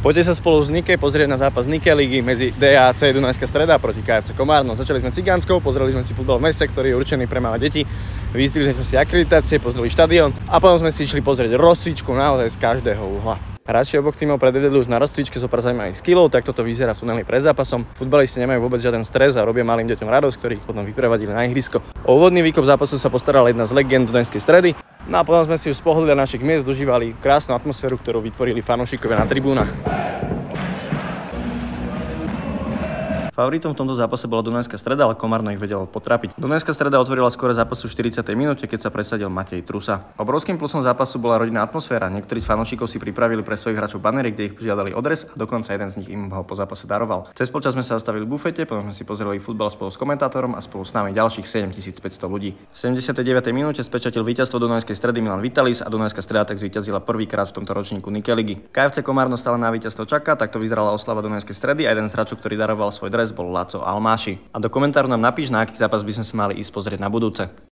Poďte sa spolu s Nike pozrieť na zápas Nike ligy medzi DAC Dunajská Streda proti KFC Komárno. Začali sme Cigánskou, pozreli sme si futbal v meste, ktorý je určený pre malé deti. Vyzdvihli sme si akreditácie, pozreli štadión a potom sme si išli pozrieť rozcvičku naozaj z každého uhla. Hráči oboch tímov predvedli už na rozcvičke zo pár zaujímavých skillov, tak toto vyzerá v tuneli pred zápasom. Futbalisti nemajú vôbec žiaden stres a robia malým deťom radosť, ktorých potom vyprevadili na ihrisko. O úvodný výkop zápasu sa postarala jedna z legend Dunajskej Stredy. No a potom sme si už z pohľadu našich miest užívali krásnu atmosféru, ktorú vytvorili fanúšikovia na tribúnach. Favoritom v tomto zápase bola Dunajská Streda, ale Komárno ich vedelo potrapiť. Dunajská Streda otvorila skóre zápasu v 40. minúte, keď sa presadil Matej Trusa. Obrovským plusom zápasu bola rodinná atmosféra. Niektorí z fanúšikov si pripravili pre svojich hráčov banery, kde ich žiadali odres a dokonca jeden z nich im ho po zápase daroval. Cez polčas sme sa zastavili v bufete, potom sme si pozreli futbal spolu s komentátorom a spolu s nami ďalších 7500 ľudí. V 79. minúte spečatil víťazstvo Dunajskej Stredy Milan Vitalis a Dunajská Streda tak zvíťazila prvýkrát v tomto ročníku Nike ligy. KFC Komárno stále na víťazstvo čaká, takto vyzerala oslava Dunajskej Stredy a jeden z hráčov, ktorý daroval svoj dres, bol Laco Almáši. A do komentáru nám napíš, na aký zápas by sme sa mali ísť pozrieť na budúce.